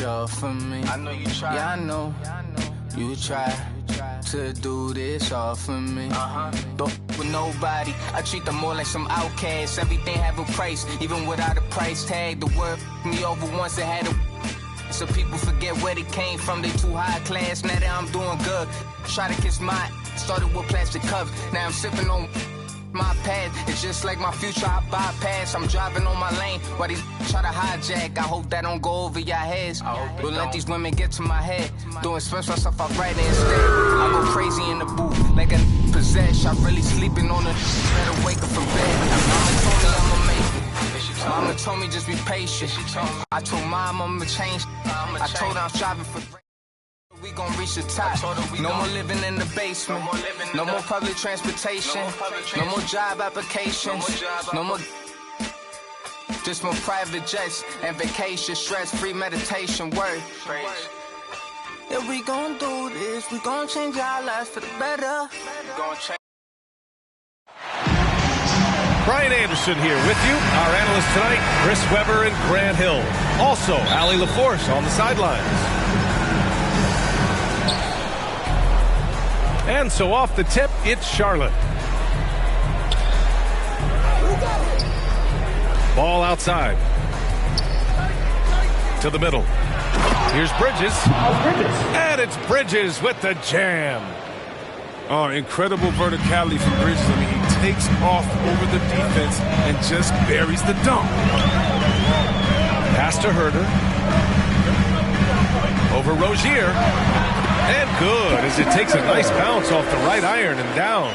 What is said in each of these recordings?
all for me. I know you try. Yeah, I know you try to do this all for me. Don't with nobody. I treat them more like some outcasts. Everything have a price, even without a price tag. The word me over once it had a. So people forget where they came from. They too high class. Now that I'm doing good, try to kiss my. Started with plastic cups. Now I'm sipping on. My path, it's just like my future I bypass. I'm driving on my lane while these try to hijack. I hope that don't go over your heads. Don't let these women get to my head. Doing special stuff I write instead. I go crazy in the booth like a possessed. I'm really sleeping on the better wake up from bed. Mama told me I'ma make it. Mama told me just be patient. I told mom I'ma change. I told her I'm striving for we gon' reach the top. No more living in the basement. No more public transportation. No more job applications. No more. Just more private jets and vacation. Stress-free meditation. Word. Yeah, we gon' do this. We gon' change our lives for the better. Brian Anderson here with you. Our analysts tonight, Chris Webber and Grant Hill. Also, Allie LaForce on the sidelines. And so off the tip, it's Charlotte. Ball outside. To the middle. Here's Bridges. And it's Bridges with the jam. Oh, incredible verticality from Bridges. I mean, he takes off over the defense and just buries the dunk. Pass to Herder. Over Rozier. And good, as it takes a nice bounce off the right iron and down.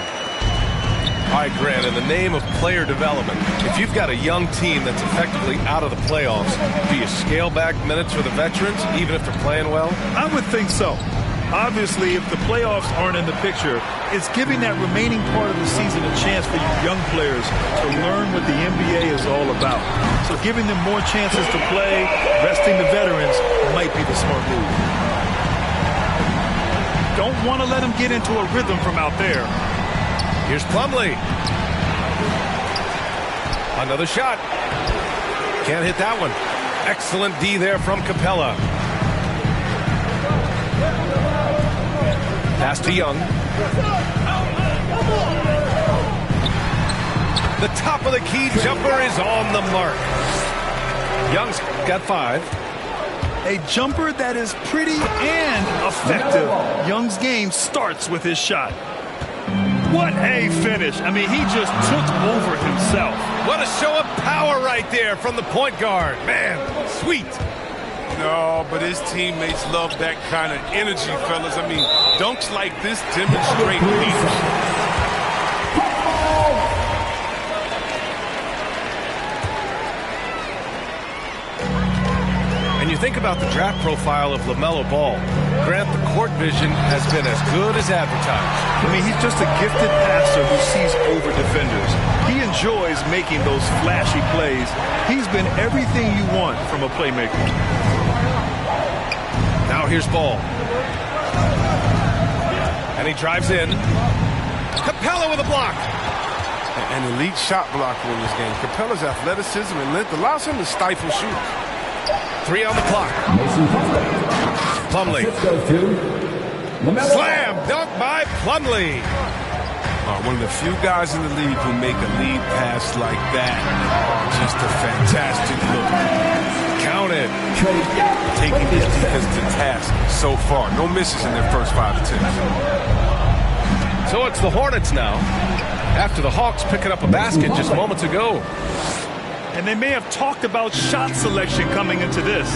All right, Grant, in the name of player development, if you've got a young team that's effectively out of the playoffs, do you scale back minutes for the veterans, even if they're playing well? I would think so. Obviously, if the playoffs aren't in the picture, it's giving that remaining part of the season a chance for you young players to learn what the NBA is all about. So giving them more chances to play, resting the veterans, might be the smart move. Don't want to let him get into a rhythm from out there. Here's Plumlee. Another shot. Can't hit that one. Excellent D there from Capella. Pass to Young. The top of the key jumper is on the mark. Young's got 5. A jumper that is pretty and effective. Young's game starts with his shot. What a finish. I mean, he just took over himself. What a show of power right there from the point guard. Man, sweet. No, but his teammates love that kind of energy, fellas. I mean, dunks like this demonstrate leadership. You think about the draft profile of LaMelo Ball. Grant, the court vision has been as good as advertised. I mean, he's just a gifted passer who sees over defenders. He enjoys making those flashy plays. He's been everything you want from a playmaker. Now here's Ball. And he drives in. Capella with a block. An elite shot blocker in this game. Capella's athleticism and length allows him to stifle shooters. 3 on the clock. Plumlee. Slam dunk by Plumlee. One of the few guys in the league who make a lead pass like that. Just a fantastic look. Counted. Taking his defense to task so far. No misses in their first 5 attempts. So it's the Hornets now. After the Hawks picking up a basket just moments ago. And they may have talked about shot selection coming into this.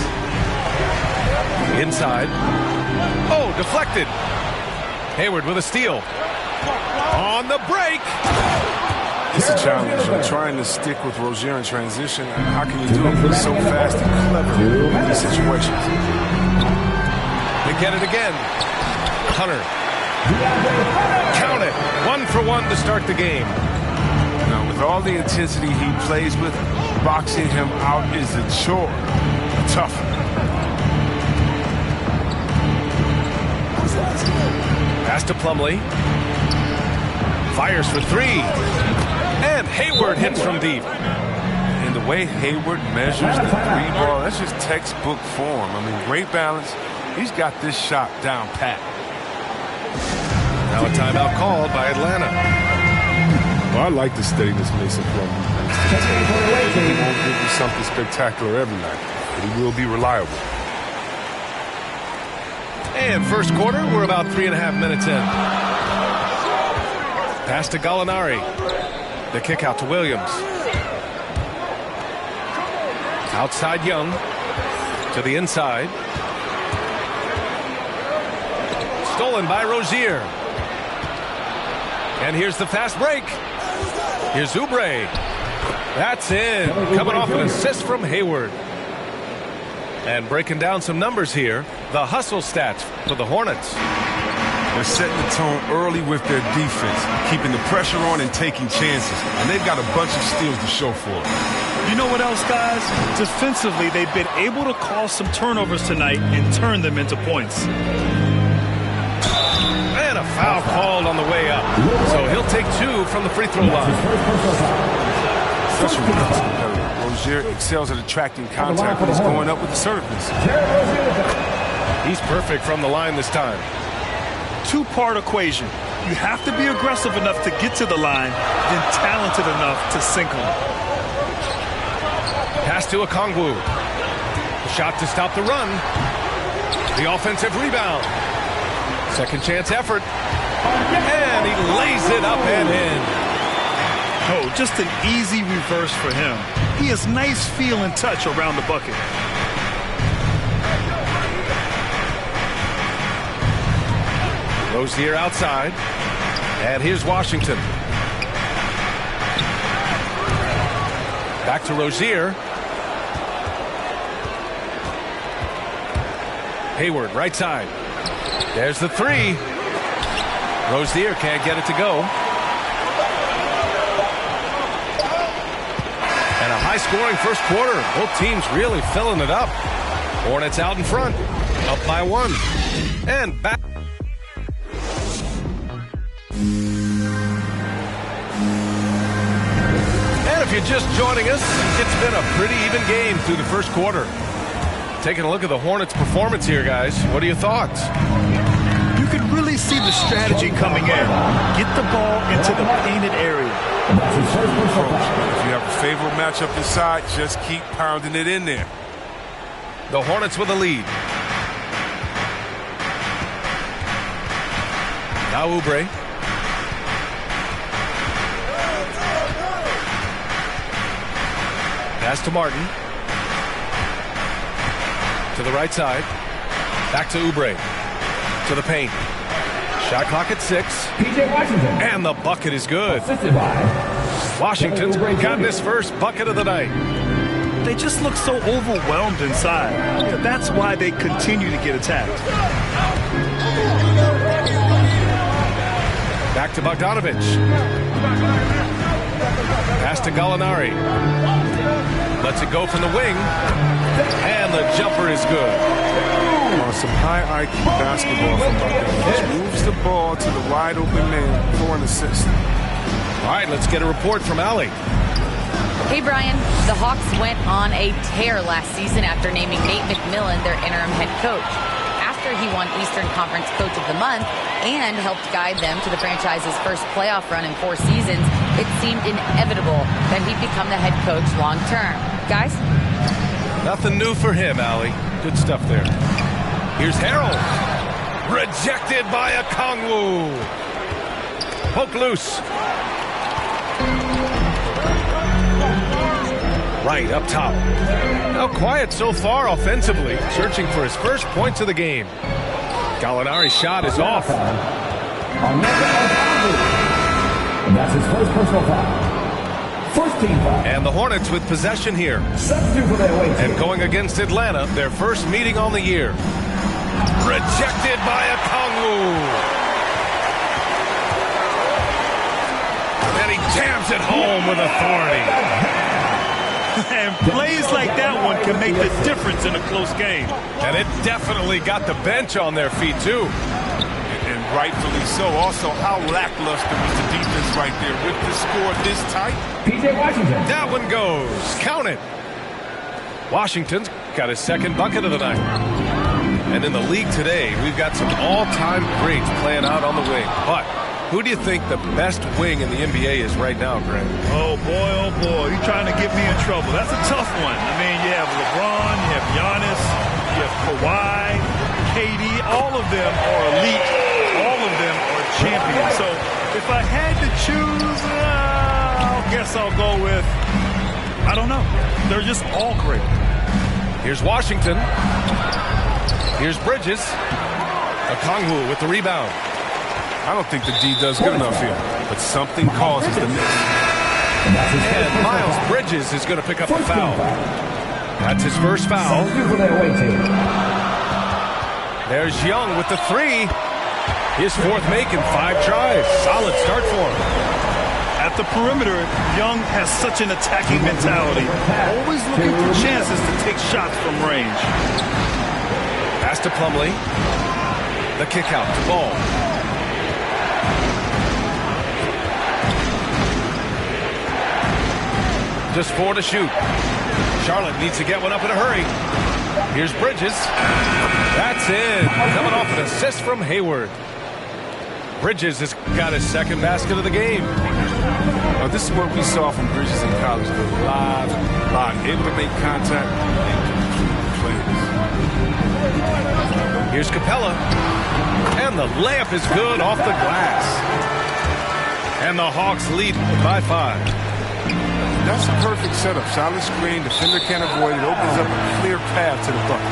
Inside. Oh, deflected. Hayward with a steal. On the break. It's a challenge. You're trying to stick with Rozier in transition. How can you do it so fast and clever in these situations? They get it again. Hunter. Count it. 1 for 1 to start the game. Now, with all the intensity he plays with, boxing him out is a chore. Tough. Pass to Plumlee. Fires for 3. And Hayward hits from deep. And the The way Hayward measures the three ball, that's just textbook form. I mean, great balance. He's got this shot down pat. Now a timeout called by Atlanta. Well, I like the steadiness Mason Plumlee. He won't give you something spectacular every night, but he will be reliable. And first quarter, we're about 3.5 minutes in. Pass to Gallinari. The kick out to Williams. Outside Young. To the inside. Stolen by Rozier. And here's the fast break. Here's Oubre. That's in. Coming off an assist from Hayward. And breaking down some numbers here. The hustle stats for the Hornets. They're setting the tone early with their defense, keeping the pressure on and taking chances. And they've got a bunch of steals to show for it. You know what else, guys? Defensively, they've been able to cause some turnovers tonight and turn them into points. And a foul called on the way up. So he'll take 2 from the free throw line. Such a competitor. Rozier excels at attracting contact when he's going up with assertiveness. He's perfect from the line this time. Two-part equation. You have to be aggressive enough to get to the line, then talented enough to sink them. Pass to Okongwu. The shot to stop the run. The offensive rebound. Second chance effort. And he lays it up and in. Oh, just an easy reverse for him. He has nice feel and touch around the bucket. Rozier outside. And here's Washington. Back to Rozier. Hayward, right side. There's the 3. Rozier can't get it to go. And a high-scoring first quarter. Both teams really filling it up. Hornets out in front. Up by 1. And back. And if you're just joining us, it's been a pretty even game through the first quarter. Taking a look at the Hornets' performance here, guys. What are your thoughts? You can really see the strategy coming in. Get the ball into the painted area. If you have a favorable matchup inside, just keep pounding it in there. The Hornets with a lead. Now Oubre. Pass to Martin. To the right side. Back to Oubre. To the paint. Shot clock at 6. And the bucket is good. Washington's gotten his first bucket of the night. They just look so overwhelmed inside. That's why they continue to get attacked. Back to Bogdanovich. Pass to Gallinari. Lets it go from the wing. And the jumper is good. Some high IQ basketball from Bogdanovich. Moves the ball to the wide open man for an assist. All right, let's get a report from Allie. Hey, Brian. The Hawks went on a tear last season after naming Nate McMillan their interim head coach. After he won Eastern Conference Coach of the Month and helped guide them to the franchise's first playoff run in 4 seasons, it seemed inevitable that he'd become the head coach long term. Guys? Nothing new for him, Allie. Good stuff there. Here's Harold. Rejected by Okongwu. Poke loose. Right up top. Now quiet so far offensively. Searching for his first points of the game. Gallinari's shot is off. And that's his first personal foul. First team foul. And the Hornets with possession here. And going against Atlanta, their first meeting on the year. Rejected by Okongwu. And he jams it home with authority. And plays like that one can make the difference in a close game. And it definitely got the bench on their feet, too. And rightfully so. Also, how lackluster was the defense right there with the score this tight. PJ Washington. That one goes. Count it. Washington's got his second bucket of the night. And in the league today, we've got some all-time greats playing out on the wing. But who do you think the best wing in the NBA is right now, Grant? Oh, boy, you're trying to get me in trouble. That's a tough one. I mean, you have LeBron, you have Giannis, you have Kawhi, KD. All of them are elite. All of them are champions. So if I had to choose, I guess I'll go with, I don't know. They're just all great. Here's Washington. Here's Bridges. Okongwu with the rebound. I don't think the D does good enough here, but something causes the miss. And Miles Bridges is going to pick up the foul. That's his first foul. There's Young with the three. His fourth make in 5 tries. Solid start for him. At the perimeter, Young has such an attacking mentality. Always looking for chances to take shots from range. Pass to Plumlee. The kick out to Ball. Just 4 to shoot. Charlotte needs to get one up in a hurry. Here's Bridges. That's in. Coming off an assist from Hayward. Bridges has got his second basket of the game. Now, this is what we saw from Bridges in college. Live, able to make contact. Here's Capella. And the layup is good off the glass. And the Hawks lead by 5. That's a perfect setup. Solid screen. Defender can't avoid it. Opens up a clear path to the bucket.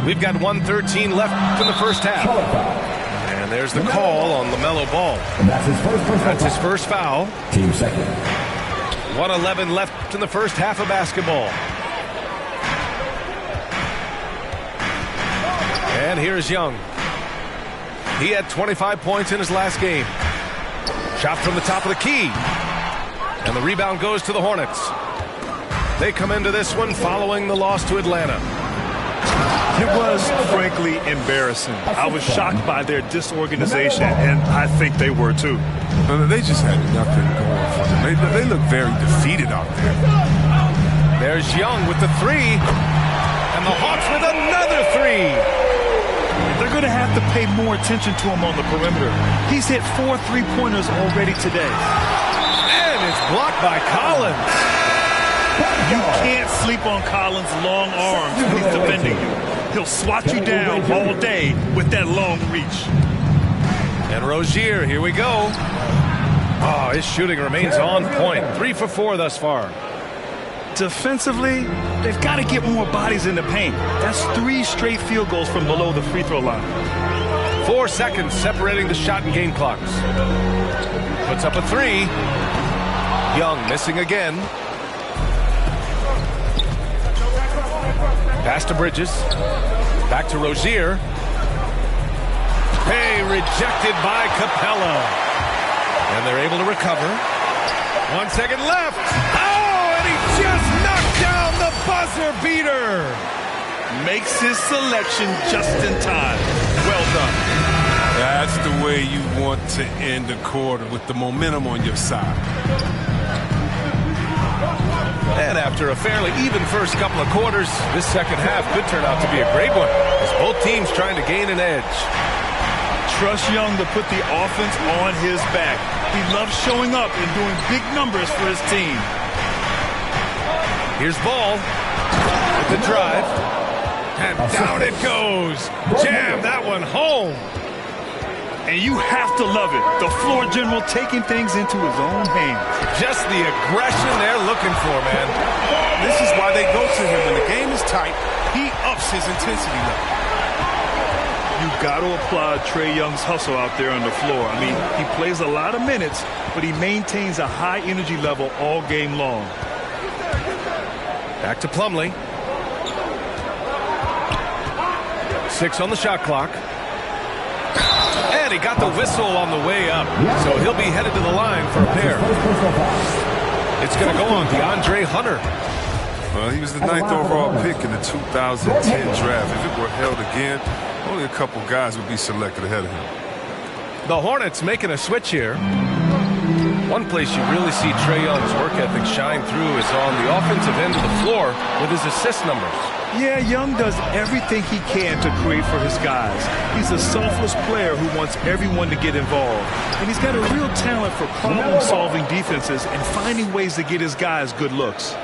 We've got 1:13 left in the first half. And there's the call on LaMelo Ball. That's his first foul. Team second. 1:11 left in the first half of basketball. And here's Young. He had 25 points in his last game. Shot from the top of the key. And the rebound goes to the Hornets. They come into this one following the loss to Atlanta. It was, frankly, embarrassing. I was shocked by their disorganization, and I think they were, too. They just had nothing going for them. They look very defeated out there. There's Young with the three. And the Hawks with another three. They're going to have to pay more attention to him on the perimeter. He's hit 4 3-pointers already today. And it's blocked by Collins. You can't sleep on Collins' long arms when he's defending you. He'll swat you down all day with that long reach. And Rozier, here we go. Oh, his shooting remains on point. 3 for 4 thus far. Defensively, they've got to get more bodies in the paint. That's 3 straight field goals from below the free throw line. 4 seconds separating the shot and game clocks. Puts up a 3. Young missing again. Pass to Bridges. Back to Rozier. Hey, rejected by Capella. And they're able to recover. 1 second left. Oh, and he just knocked down the buzzer beater. Makes his selection just in time. Well done. That's the way you want to end a quarter, with the momentum on your side. And after a fairly even first couple of quarters, this second half could turn out to be a great one, as both teams trying to gain an edge. Trust Young to put the offense on his back. He loves showing up and doing big numbers for his team. Here's Ball with the drive. And down it goes. Jam that one home. And you have to love it. The floor general taking things into his own hands. Just the aggression they're looking for, man. This is why they go to him. When the game is tight, he ups his intensity level. You've got to applaud Trae Young's hustle out there on the floor. I mean, he plays a lot of minutes, but he maintains a high energy level all game long. Back to Plumlee. 6 on the shot clock. And he got the whistle on the way up. So he'll be headed to the line for a pair. It's going to go on DeAndre Hunter. Well, he was the 9th overall pick in the 2010 draft. If it were held again, only a couple guys would be selected ahead of him. The Hornets making a switch here. One place you really see Trae Young's work ethic shine through is on the offensive end of the floor with his assist numbers. Yeah, Young does everything he can to create for his guys. He's a selfless player who wants everyone to get involved. And he's got a real talent for problem-solving defenses and finding ways to get his guys good looks.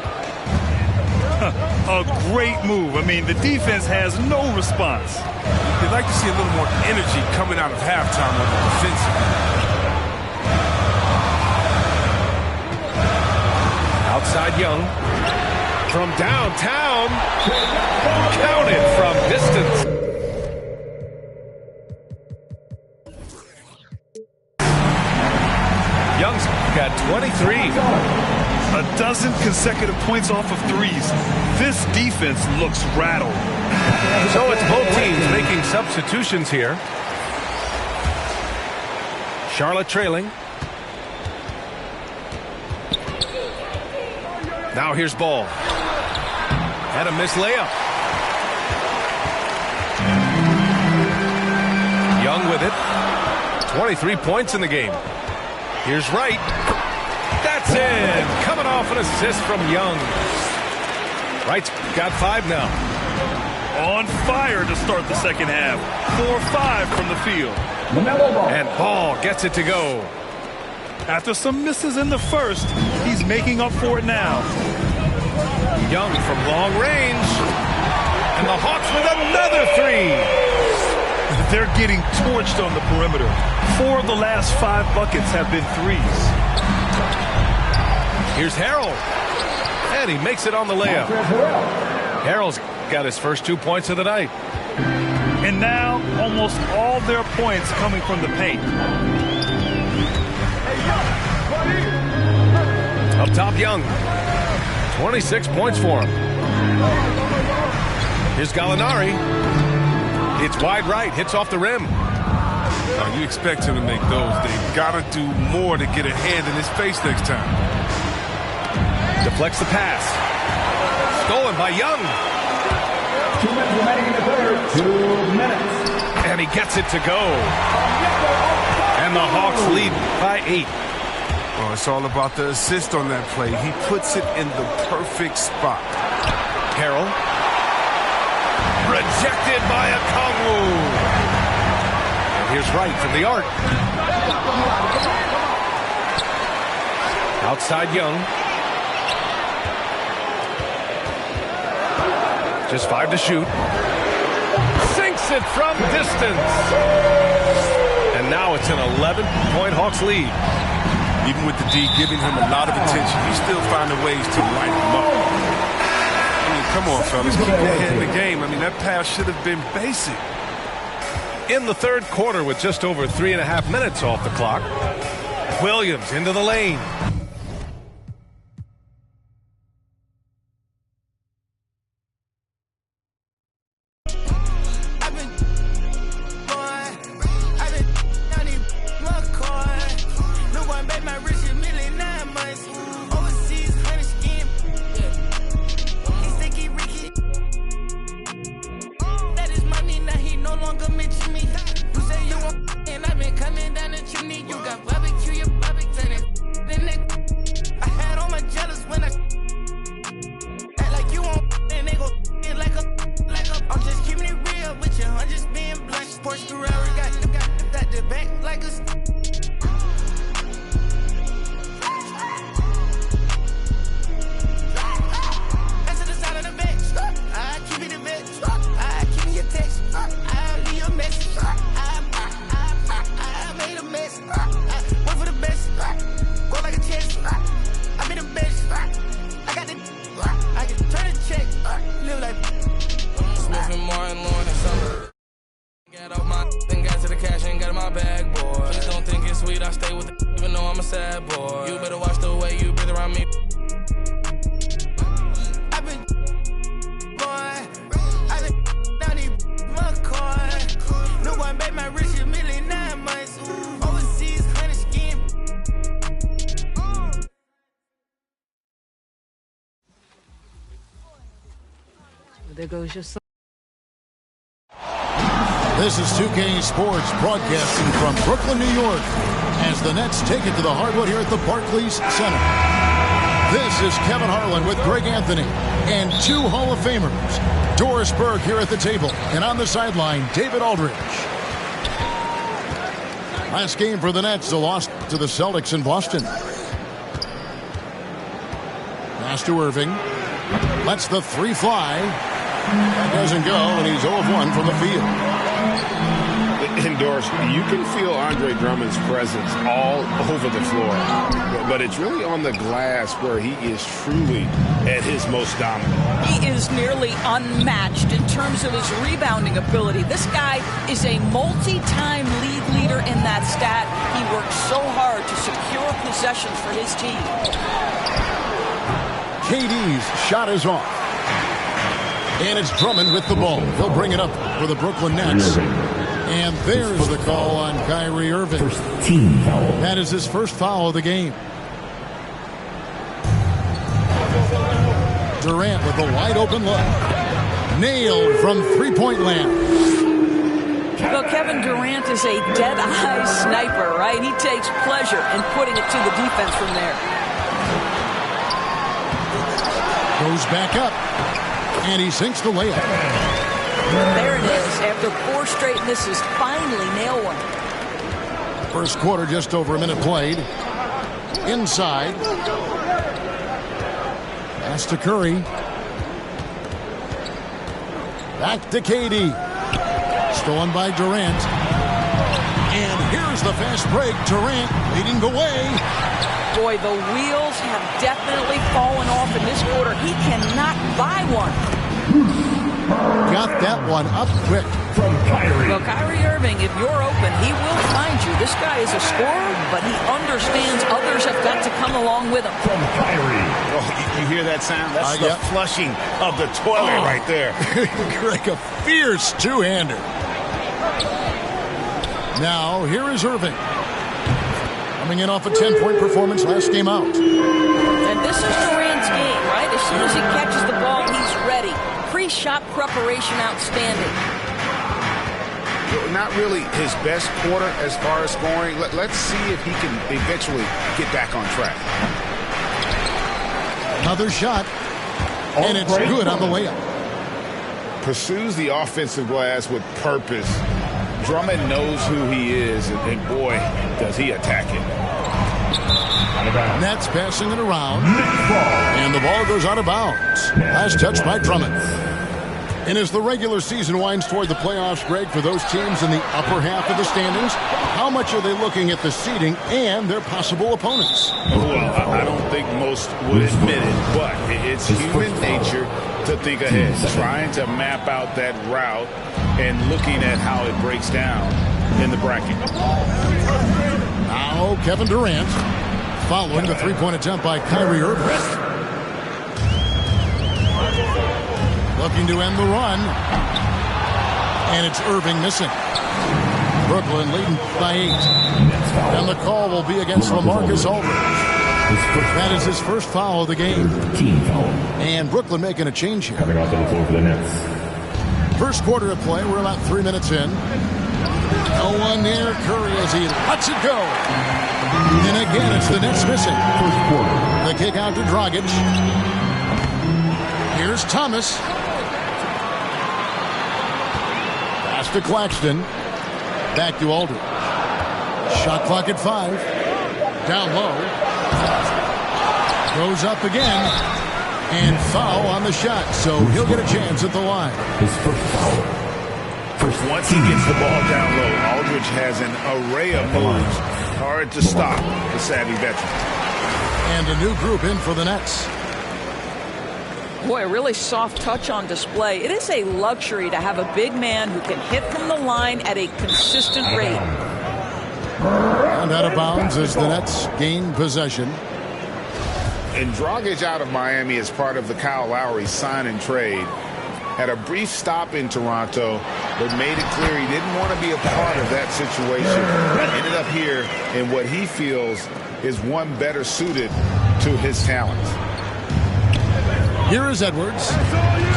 A great move. I mean, the defense has no response. You'd like to see a little more energy coming out of halftime on the defensive. Outside Young. From downtown. Counted from distance. Young's got 23. A dozen consecutive points off of threes. This defense looks rattled. So it's both teams making substitutions here. Charlotte trailing. Now here's Ball. Had a missed layup. Young with it. 23 points in the game. Here's Wright. That's in. Coming off an assist from Young. Wright's got 5 now. On fire to start the second half. 4-5 from the field. And Ball gets it to go. After some misses in the first, he's making up for it now. Young from long range. And the Hawks with another 3. They're getting torched on the perimeter. 4 of the last 5 buckets have been threes. Here's Harrell. And he makes it on the layup. Harrell's got his first 2 points of the night. And now, almost all their points coming from the paint. Up top, Young. 26 points for him. Here's Gallinari. It's wide right. Hits off the rim. You expect him to make those. They've got to do more to get a hand in his face next time. Deflects the pass. Stolen by Young. 2 minutes remaining in the third. 2 minutes. And he gets it to go. And the Hawks lead by 8. Oh, it's all about the assist on that play. He puts it in the perfect spot. Harrell. Rejected by Okongwu. And here's Wright from the arc. Outside Young. Just 5 to shoot. Sinks it from distance. And now it's an 11-point Hawks lead. Even with the D giving him a lot of attention, he's still finding ways to light him up. I mean, come on, fellas. Keep your head in the game. I mean, that pass should have been basic. In the third quarter with just over 3.5 minutes off the clock. Williams into the lane. You say you want, and I've been coming down the chimney. You got barbecue, your barbecue, and then there goes your son. This is 2K Sports broadcasting from Brooklyn, New York, as the Nets take it to the hardwood here at the Barclays Center. This is Kevin Harlan with Greg Anthony and two Hall of Famers, Doris Burke here at the table, and on the sideline, David Aldridge. Last game for the Nets, a loss to the Celtics in Boston. Pass to Irving. Lets the three fly. That doesn't go, and he's 0 of 1 from the field. Doris, you can feel Andre Drummond's presence all over the floor, but it's really on the glass where he is truly at his most dominant. He is nearly unmatched in terms of his rebounding ability. This guy is a multi-time league leader in that stat. He works so hard to secure possessions for his team. KD's shot is off. And it's Drummond with the ball. He'll bring it up for the Brooklyn Nets. And there's the call on Kyrie Irving. First team foul. That is his first foul of the game. Durant with a wide open look. Nailed from three-point land. Well, Kevin Durant is a dead-eye sniper, right? He takes pleasure in putting it to the defense from there. Goes back up. And he sinks the layup. There it is. After 4 straight misses, finally nail one. First quarter, just over a minute played. Inside. Pass to Curry. Back to KD. Stolen by Durant. And here's the fast break. Durant leading the way. Boy, the wheels have definitely fallen off in this quarter. He cannot buy one. Got that one up quick. From Kyrie. Well, Kyrie Irving, if you're open, he will find you. This guy is a scorer, but he understands others have got to come along with him. From Kyrie. Oh, you hear that sound? That's the flushing of the toilet right there. Greg, a fierce two-hander. Now, here is Irving. Coming in off a 10-point performance last game out. And this is Durant's game, right? As soon as he catches the ball, he's ready. Pre-shot preparation outstanding. Not really his best quarter as far as scoring. Let's see if he can eventually get back on track. Another shot. And it's good on the layup. Pursues the offensive glass with purpose. Drummond knows who he is, and boy, does he attack it. Nets passing it around. And the ball goes out of bounds. Last touch by Drummond. And as the regular season winds toward the playoffs, Greg, for those teams in the upper half of the standings, how much are they looking at the seeding and their possible opponents? Well, I don't think most would admit it, but it's human nature to think ahead, trying to map out that route and looking at how it breaks down in the bracket. Now Kevin Durant following the three-point attempt by Kyrie Irving. Looking to end the run. And it's Irving missing. Brooklyn leading by 8. And the call will be against LaMarcus Aldridge. That is his first foul of the game. Team foul. And Brooklyn making a change here. Coming off on the floor for the Nets. First quarter of play. We're about 3 minutes in. No one near Curry as he lets it go. And again, it's the Nets missing. First quarter. The kick out to Dragic. Here's Thomas. Pass to Claxton. Back to Aldridge. Shot clock at 5. Down low. Goes up again. And foul on the shot. So he'll get a chance at the line. His first foul. Once he gets the ball down low, Aldridge has an array of moves. Hard to stop the savvy veteran. And a new group in for the Nets. Boy, a really soft touch on display. It is a luxury to have a big man who can hit from the line at a consistent rate. And out of bounds as the Nets gain possession. And Dragic out of Miami as part of the Kyle Lowry sign and trade. Had a brief stop in Toronto, but made it clear he didn't want to be a part of that situation. Ended up here in what he feels is one better suited to his talents. Here is Edwards.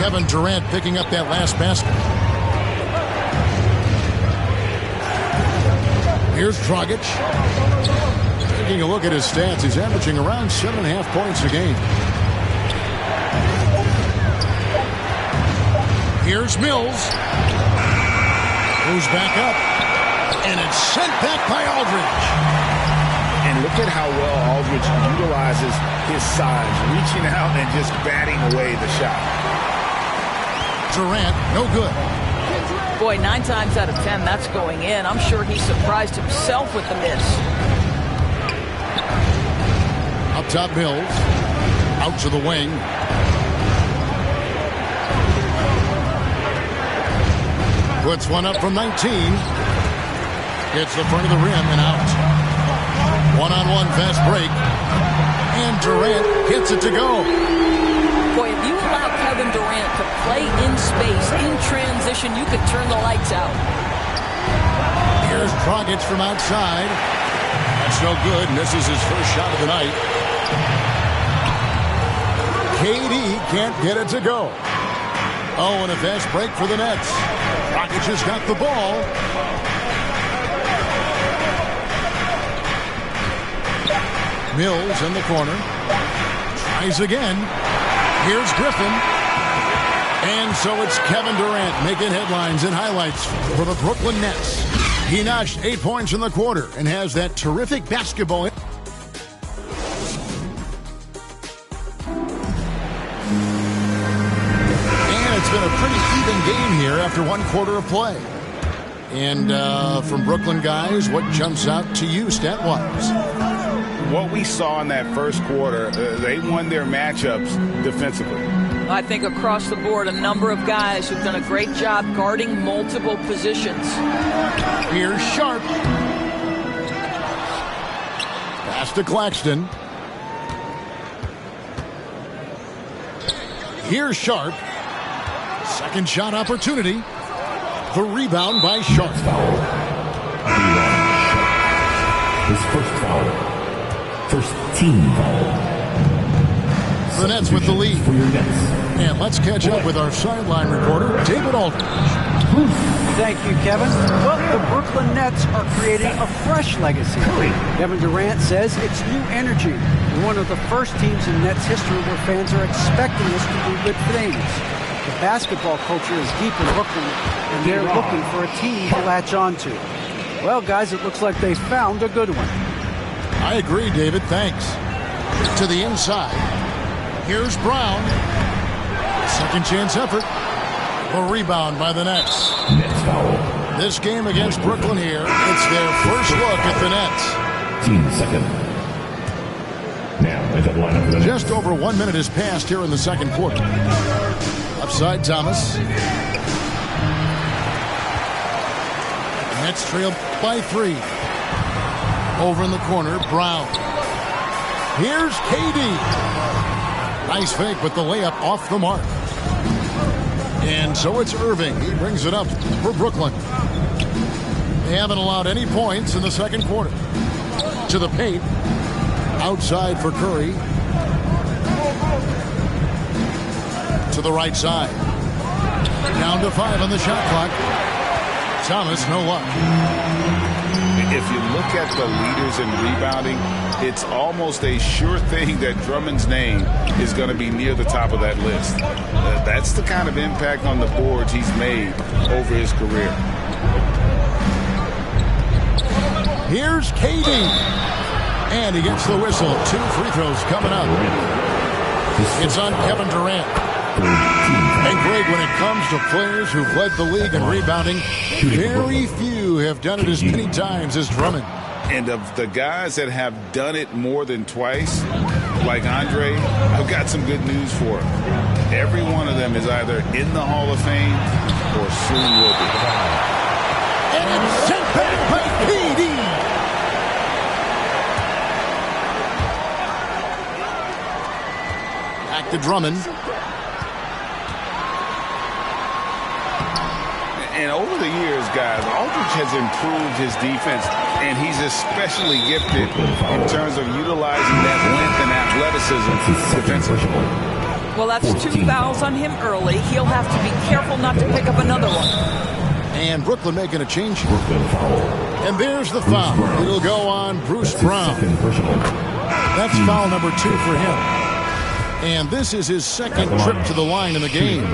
Kevin Durant picking up that last basket. Here's Dragic. Taking a look at his stats, he's averaging around 7.5 points a game. Here's Mills. Goes back up. And it's sent back by Aldridge. And look at how well Aldridge utilizes his size, reaching out and just batting away the shot. Durant, no good. Boy, 9 times out of 10, that's going in. I'm sure he surprised himself with the miss. Up top, Mills. Out to the wing. Puts one up from 19. Hits the front of the rim and out. One-on-one fast break. And Durant gets it to go. Boy, if you allow Kevin Durant to play in space, in transition, you could turn the lights out. Here's Dragic from outside. That's no good, and this is his first shot of the night. KD can't get it to go. Oh, and a fast break for the Nets. Dragic has got the ball. Mills in the corner. Tries again. Here's Griffin. And so it's Kevin Durant making headlines and highlights for the Brooklyn Nets. He notched 8 points in the quarter and has that terrific basketball. And it's been a pretty even game here after one quarter of play. And from Brooklyn guys, what jumps out to you stat-wise? What we saw in that first quarter, they won their matchups defensively. I think across the board, a number of guys who've done a great job guarding multiple positions. Here's Sharp. Pass to Claxton. Here's Sharp. Second shot opportunity. The rebound by Sharp. His first foul. First team foul. The Nets with the lead. And let's catch up with our sideline reporter, David Aldridge. Thank you, Kevin. Well, the Brooklyn Nets are creating a fresh legacy. Kevin Durant says it's new energy. We're one of the first teams in Nets history where fans are expecting us to do good things. The basketball culture is deep in Brooklyn, and they're looking for a team to latch on to. Well, guys, it looks like they found a good one. I agree, David. Thanks. To the inside. Here's Brown. Second chance effort. A rebound by the Nets. This game against Brooklyn here, it's their first look at the Nets. Team second. Now at the lineup for the Nets. Just over 1 minute has passed here in the second quarter. Upside Thomas. Nets trail by 3. Over in the corner, Brown. Here's KD. Nice fake, but the layup off the mark. And so it's Irving. He brings it up for Brooklyn. They haven't allowed any points in the second quarter. To the paint. Outside for Curry. To the right side. Down to 5 on the shot clock. Thomas, no luck. If you look at the leaders in rebounding, it's almost a sure thing that Drummond's name is going to be near the top of that list. That's the kind of impact on the boards he's made over his career. Here's KD. And he gets the whistle. 2 free throws coming up. It's on Kevin Durant. And Greg, when it comes to players who've led the league in rebounding, very few have done it as many times as Drummond. And of the guys that have done it more than twice, like Andre, I've got some good news for him. Every one of them is either in the Hall of Fame or soon will be. And it's sent back by KD. Back to Drummond. And over the years, guys, Aldridge has improved his defense, and he's especially gifted in terms of utilizing that length and athleticism defensively. Well, that's 2 fouls on him early. He'll have to be careful not to pick up another one. And Brooklyn making a change. And there's the foul. It'll go on Bruce Brown. That's foul number 2 for him. And this is his second trip to the line in the game.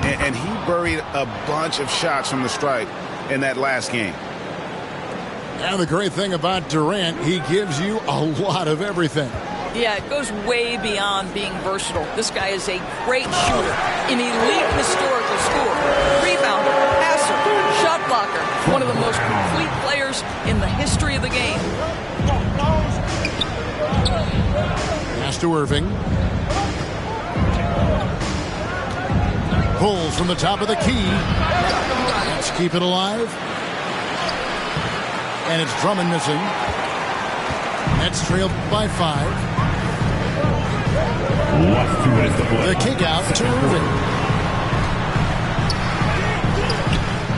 And he buried a bunch of shots from the stripe in that last game. And the great thing about Durant, he gives you a lot of everything. Yeah, it goes way beyond being versatile. This guy is a great shooter, an elite historical scorer, rebounder, passer, shot blocker, one of the most complete players in the history of the game. Pass to Irving. Pulls from the top of the key. Let's keep it alive. And it's Drummond missing. Nets trailed by 5. The kick out to Irving.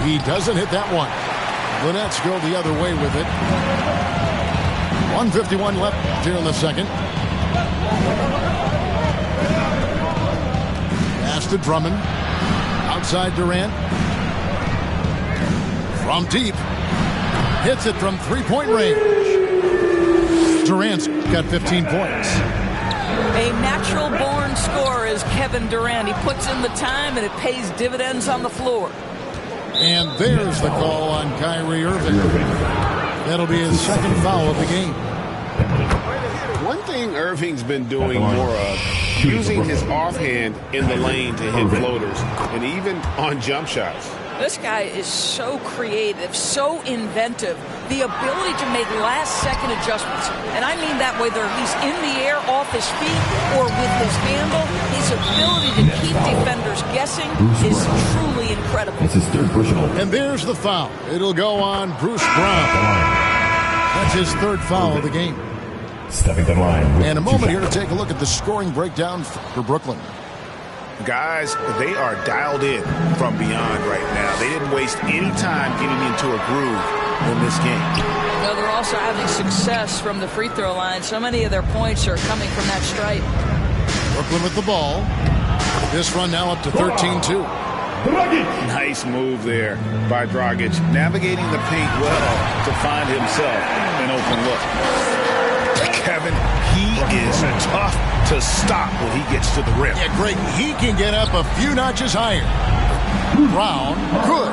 He doesn't hit that one. The Nets go the other way with it. 1:51 left here in the second. Pass to Drummond. Outside Durant. From deep. Hits it from three-point range. Durant's got 15 points. A natural-born scorer is Kevin Durant. He puts in the time, and it pays dividends on the floor. And there's the call on Kyrie Irving. That'll be his second foul of the game. One thing Irving's been doing more of, using his offhand in the lane to hit floaters, and even on jump shots. This guy is so creative, so inventive. The ability to make last-second adjustments. And I mean that whether he's in the air, off his feet, or with his handle. His ability to keep defenders guessing is truly incredible. It's his third personal. And there's the foul. It'll go on Bruce Brown. That's his third foul of the game. Stepping the line. And a moment here to take a look at the scoring breakdown for Brooklyn. Guys, they are dialed in from beyond right now. They didn't waste any time getting into a groove in this game. No, they're also having success from the free throw line. So many of their points are coming from that stripe. Brooklyn with the ball. This run now up to 13-2. Nice move there by Dragic, navigating the paint well to find himself an open look. Kevin, he is tough to stop when he gets to the rim. Yeah, great. He can get up a few notches higher. Brown, good.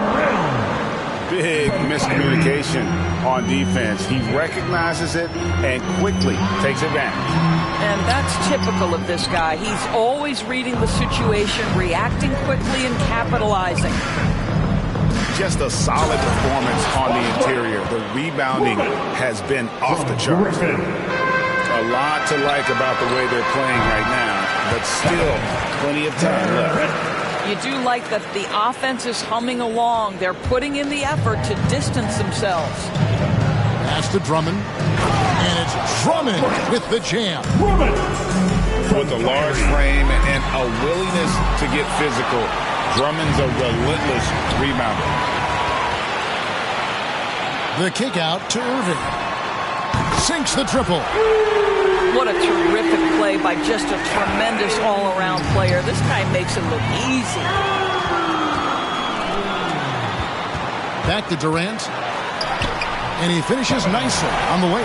Big miscommunication on defense. He recognizes it and quickly takes advantage. And that's typical of this guy. He's always reading the situation, reacting quickly, and capitalizing. Just a solid performance on the interior. The rebounding has been off the charts. A lot to like about the way they're playing right now, but still plenty of time left. You do like that the offense is humming along. They're putting in the effort to distance themselves. Pass to Drummond. And it's Drummond with the jam. With a large frame and a willingness to get physical, Drummond's a relentless rebounder. The kick out to Irving. Sinks the triple. What a terrific play by just a tremendous all-around player. This guy makes it look easy. Back to Durant. And he finishes nicely on the way.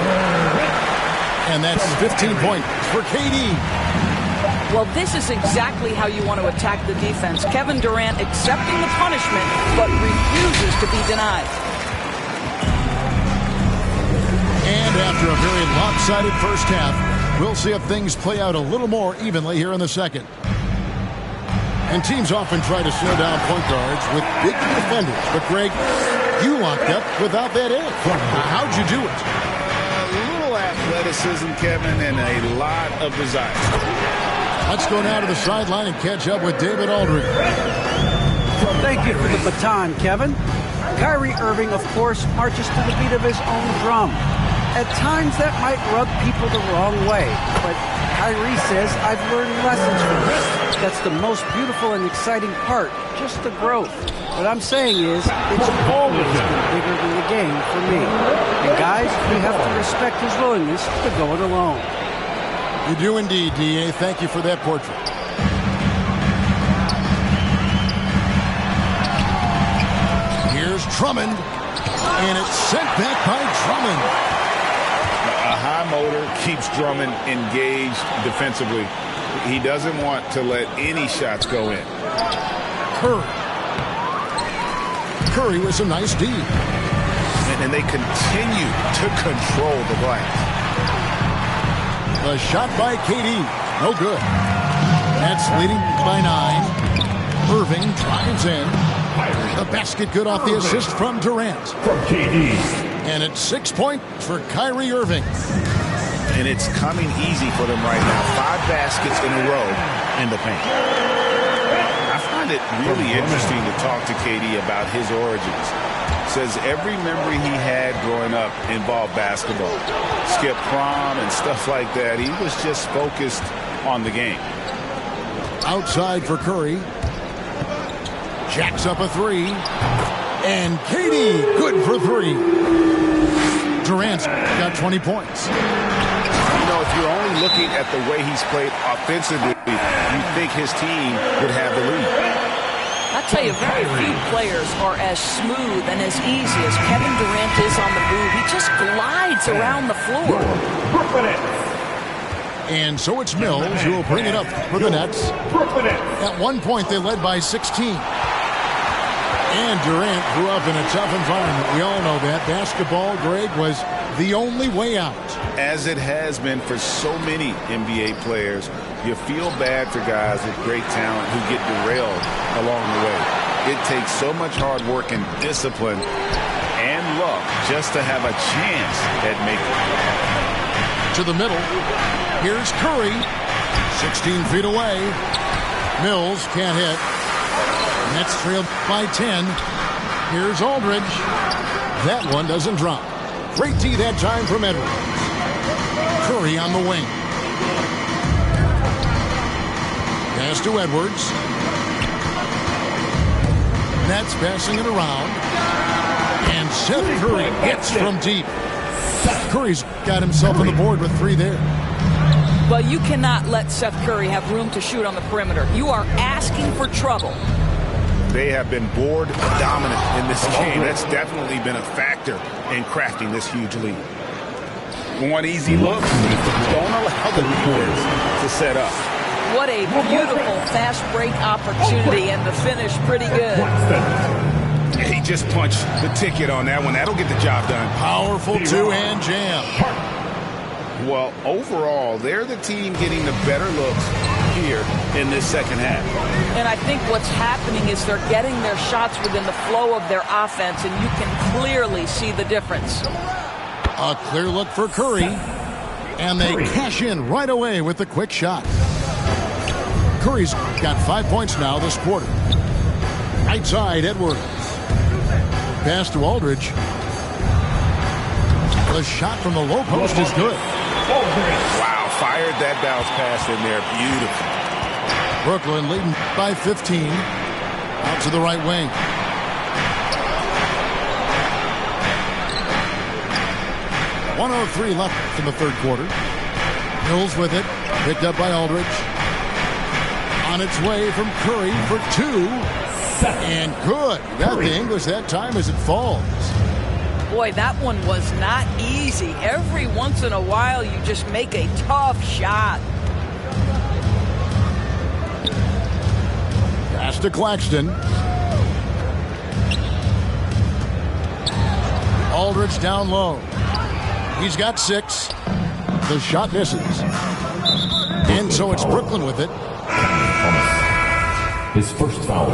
And that's 15 points for KD. Well, this is exactly how you want to attack the defense. Kevin Durant accepting the punishment, but refuses to be denied. And after a very lopsided first half, we'll see if things play out a little more evenly here in the second. And teams often try to slow down point guards with big defenders. But, Greg, you locked up without that edge. How'd you do it? A little athleticism, Kevin, and a lot of desire. Let's go now to the sideline and catch up with David Aldridge. Thank you for the baton, Kevin. Kyrie Irving, of course, marches to the beat of his own drum. At times, that might rub people the wrong way, but Kyrie says, I've learned lessons from this. That's the most beautiful and exciting part, just the growth. What I'm saying is, it's always been bigger than the game for me. And guys, we have to respect his willingness to go it alone. You do indeed, D.A. Thank you for that portrait. Drummond. And it's sent back by Drummond. A high motor keeps Drummond engaged defensively. He doesn't want to let any shots go in. Curry with some nice D. And they continue to control the glass. The shot by KD. No good. That's leading by 9. Irving drives in. The basket good off the assist from Durant. From KD. And it's 6 points for Kyrie Irving. And it's coming easy for them right now. 5 baskets in a row in the paint. I find it really interesting to talk to KD about his origins. Says every memory he had growing up involved basketball. Skip prom and stuff like that. He was just focused on the game. Outside for Curry. Jacks up a 3. And KD good for 3. Durant's got 20 points. You know, if you're only looking at the way he's played offensively, you think his team would have the lead. I'll tell you, very few players are as smooth and as easy as Kevin Durant is on the move. He just glides around the floor. And so it's Mills who will bring it up for the Nets. At one point, they led by 16. And Durant grew up in a tough environment. We all know that. Basketball, Greg, was the only way out. As it has been for so many NBA players, you feel bad for guys with great talent who get derailed along the way. It takes so much hard work and discipline and luck just to have a chance at making it. To the middle. Here's Curry. 16 feet away. Mills can't hit. Nets trailed by 10. Here's Aldridge. That one doesn't drop. Great D that time from Edwards. Curry on the wing. Pass to Edwards. Nets passing it around. And Seth Curry hits from deep. Curry's got himself on the board with 3 there. Well, you cannot let Seth Curry have room to shoot on the perimeter. You are asking for trouble. They have been board dominant in this game. That's definitely been a factor in crafting this huge lead. One easy look. Don't allow the defense to set up. What a beautiful fast break opportunity, and the finish pretty good. He just punched the ticket on that one. That'll get the job done. Powerful two-hand jam. Well, overall, they're the team getting the better looks here in this second half. And I think what's happening is they're getting their shots within the flow of their offense, and you can clearly see the difference. A clear look for Curry, and they cash in right away with the quick shot. Curry's got 5 points now this quarter. Right side, Edwards. Pass to Aldridge. The shot from the low post is good. Wow, fired that bounce pass in there. Beautiful. Brooklyn leading by 15. Out to the right wing. .103 left in the third quarter. Mills with it. Picked up by Aldridge. On its way from Curry for 2. And good. Got the English that time as it falls. Boy, that one was not easy. Every once in a while, you just make a tough shot. Pass to Claxton. Aldridge down low. He's got 6. The shot misses. And so it's Brooklyn with it. His first foul.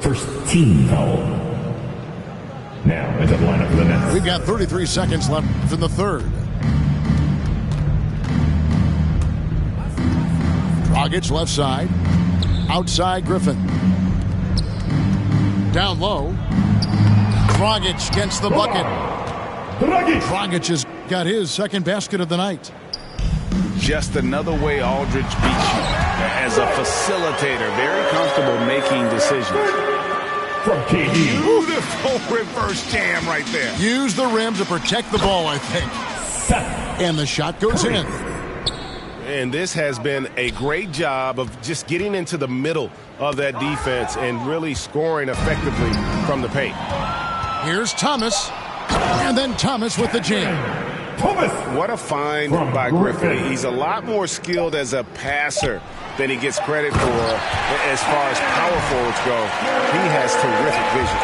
First team foul. Now into the lineup for the Nets. We've got 33 seconds left in the third. Dragic left side. Outside Griffin. Down low. Dragic against the bucket. Dragic has got his second basket of the night. Just another way Aldridge beats you. As a facilitator, very comfortable making decisions. From KD. Beautiful reverse jam right there. Use the rim to protect the ball, I think. And the shot goes in. And this has been a great job of just getting into the middle of that defense and really scoring effectively from the paint. Here's Thomas. And then Thomas with the jam. What a find by Griffin. He's a lot more skilled as a passer than he gets credit for as far as power forwards go. He has terrific vision.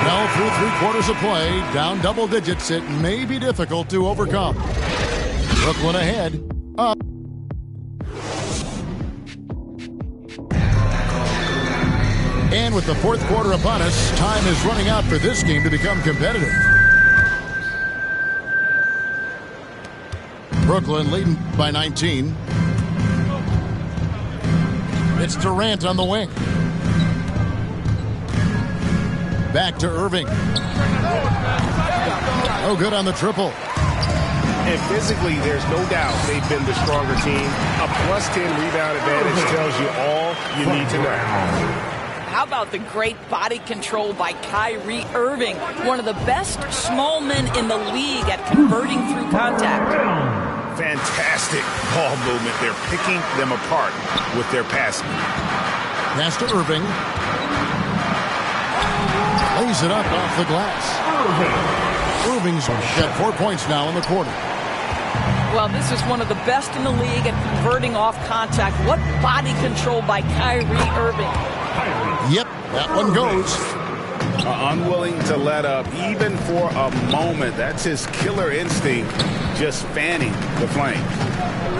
Now through 3/4 of play, down double digits, it may be difficult to overcome. Brooklyn ahead. Up. And with the 4th quarter upon us, time is running out for this game to become competitive. Brooklyn leading by 19. It's Durant on the wing. Back to Irving. Oh, good on the triple. And physically, there's no doubt they've been the stronger team. A +10 rebound advantage tells you all you need to know. How about the great body control by Kyrie Irving, one of the best small men in the league at converting through contact. Fantastic ball movement. They're picking them apart with their passing. Pass to Irving. Lays it up off the glass. Irving's got 4 points now in the quarter. Well, this is one of the best in the league at converting off contact. What body control by Kyrie Irving. Yep, that one goes. Unwilling to let up even for a moment. That's his killer instinct, just fanning the flame.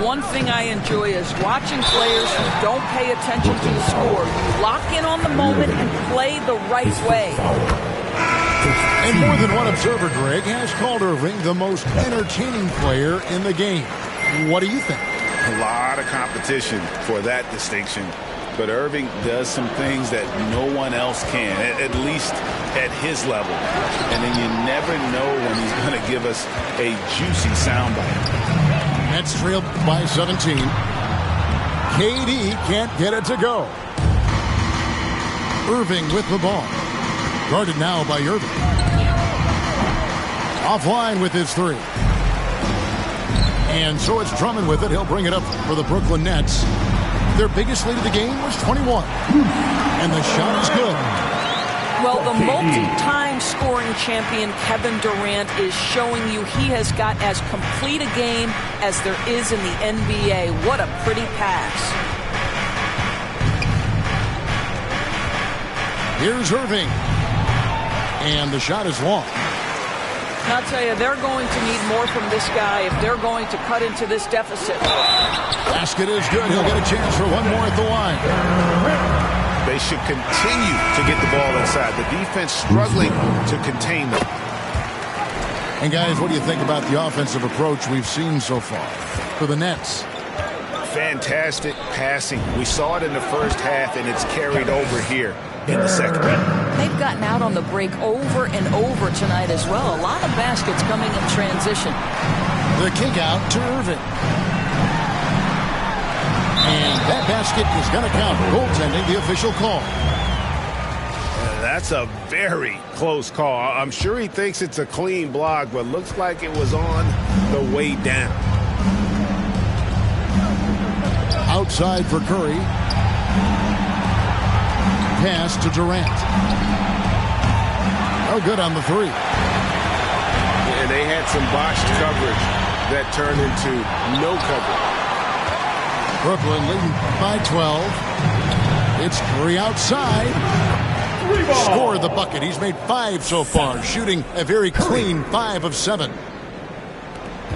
One thing I enjoy is watching players who don't pay attention to the score. Lock in on the moment and play the right way. And more than one observer, Greg, has called Irving the most entertaining player in the game. What do you think? A lot of competition for that distinction. But Irving does some things that no one else can, at least at his level. And then you never know when he's going to give us a juicy soundbite. Nets trailed by 17. KD can't get it to go. Irving with the ball. Guarded now by Irving. Offline with his 3. And so it's Drummond with it. He'll bring it up for the Brooklyn Nets. Their biggest lead of the game was 21. And the shot is good. Well, the multi-time scoring champion Kevin Durant is showing you he has got as complete a game as there is in the NBA. What a pretty pass. Here's Irving. And the shot is long. And I'll tell you, they're going to need more from this guy if they're going to cut into this deficit. Basket is good. He'll get a chance for one more at the line. They should continue to get the ball inside. The defense struggling to contain them. And guys, what do you think about the offensive approach we've seen so far for the Nets? Fantastic passing. We saw it in the first half, and it's carried over here in the second. They've gotten out on the break over and over tonight as well. A lot of baskets coming in transition. The kick out to Irving. And that basket is going to count. Goaltending, the official call. That's a very close call. I'm sure he thinks it's a clean block, but looks like it was on the way down. Outside for Curry. Pass to Durant. Oh, good on the 3. And they had some botched coverage that turned into no coverage. Brooklyn leading by 12. It's Curry outside. Scored the bucket. He's made 5 so far, shooting a very clean 5 of 7.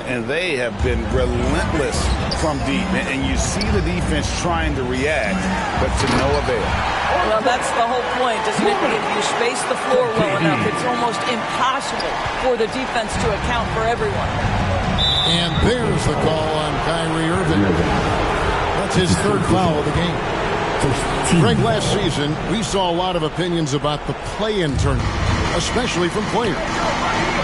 And they have been relentless from deep. And you see the defense trying to react, but to no avail. Well, that's the whole point, isn't it? If you space the floor well enough, it's almost impossible for the defense to account for everyone. And there's the call on Kyrie Irving. That's his 3rd foul of the game. Greg, last season, we saw a lot of opinions about the play-in tournament, especially from players.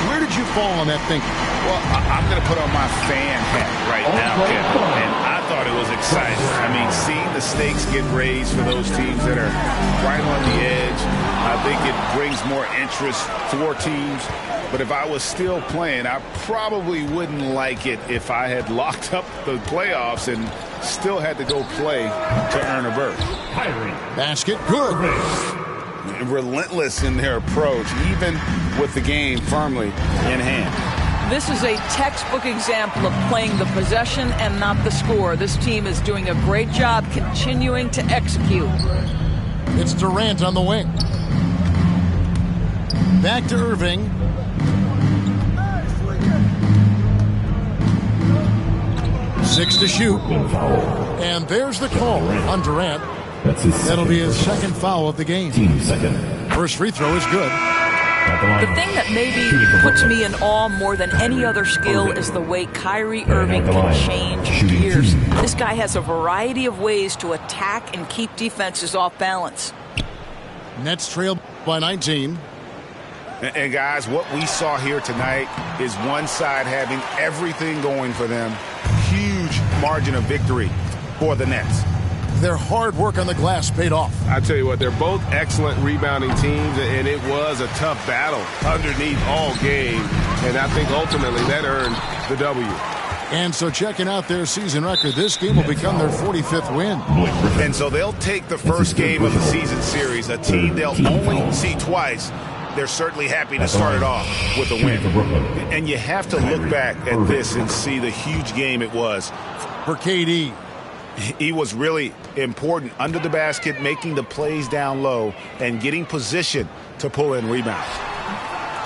Where did you fall on that thinking? Well, I'm going to put on my fan hat right now, Kevin, and I thought it was exciting. I mean, seeing the stakes get raised for those teams that are right on the edge, I think it brings more interest for teams. But if I was still playing, I probably wouldn't like it if I had locked up the playoffs and still had to go play to earn a berth. Basket, good. relentless in their approach, even with the game firmly in hand. This is a textbook example of playing the possession and not the score. This team is doing a great job continuing to execute. It's Durant on the wing. Back to Irving. Six to shoot. And there's the call on Durant. That'll be his second foul of the game. First free throw is good. The thing that maybe puts me in awe more than any other skill is the way Kyrie Irving can change gears. This guy has a variety of ways to attack and keep defenses off balance. Nets trail by 19. And guys, what we saw here tonight is one side having everything going for them. Huge margin of victory for the Nets. Their hard work on the glass paid off. I tell you what, they're both excellent rebounding teams, and it was a tough battle underneath all game. And I think ultimately that earned the W. And so checking out their season record, this game will become their 45th win. And so they'll take the first game of the season series, a team they'll only see twice. They're certainly happy to start it off with a win. And you have to look back at this and see the huge game it was for KD. He was really important under the basket, making the plays down low and getting position to pull in rebounds.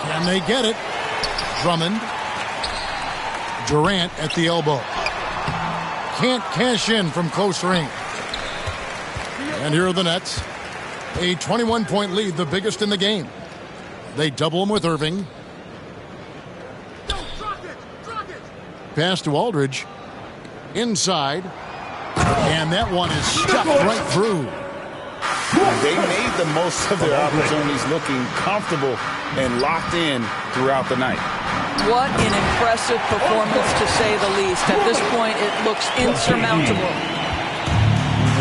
Can they get it? Drummond. Durant at the elbow. Can't cash in from close range. And here are the Nets. A 21-point lead, the biggest in the game. They double him with Irving. Pass to Aldridge. Inside. And that one is stuffed right through. They made the most of their opportunities, looking comfortable and locked in throughout the night. What an impressive performance, to say the least. At this point, it looks insurmountable.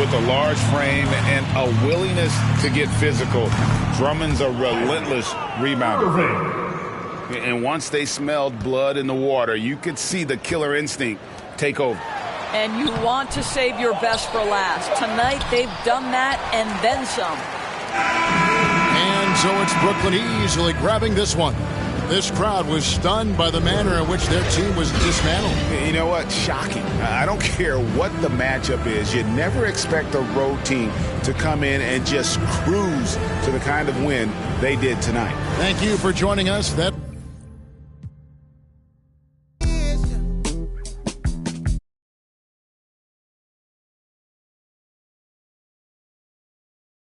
With a large frame and a willingness to get physical, Drummond's a relentless rebounder. And once they smelled blood in the water, you could see the killer instinct take over. And you want to save your best for last. Tonight, they've done that and then some. And so it's Brooklyn easily grabbing this one. This crowd was stunned by the manner in which their team was dismantled. You know what? Shocking. I don't care what the matchup is. You never expect a road team to come in and just cruise to the kind of win they did tonight. Thank you for joining us. That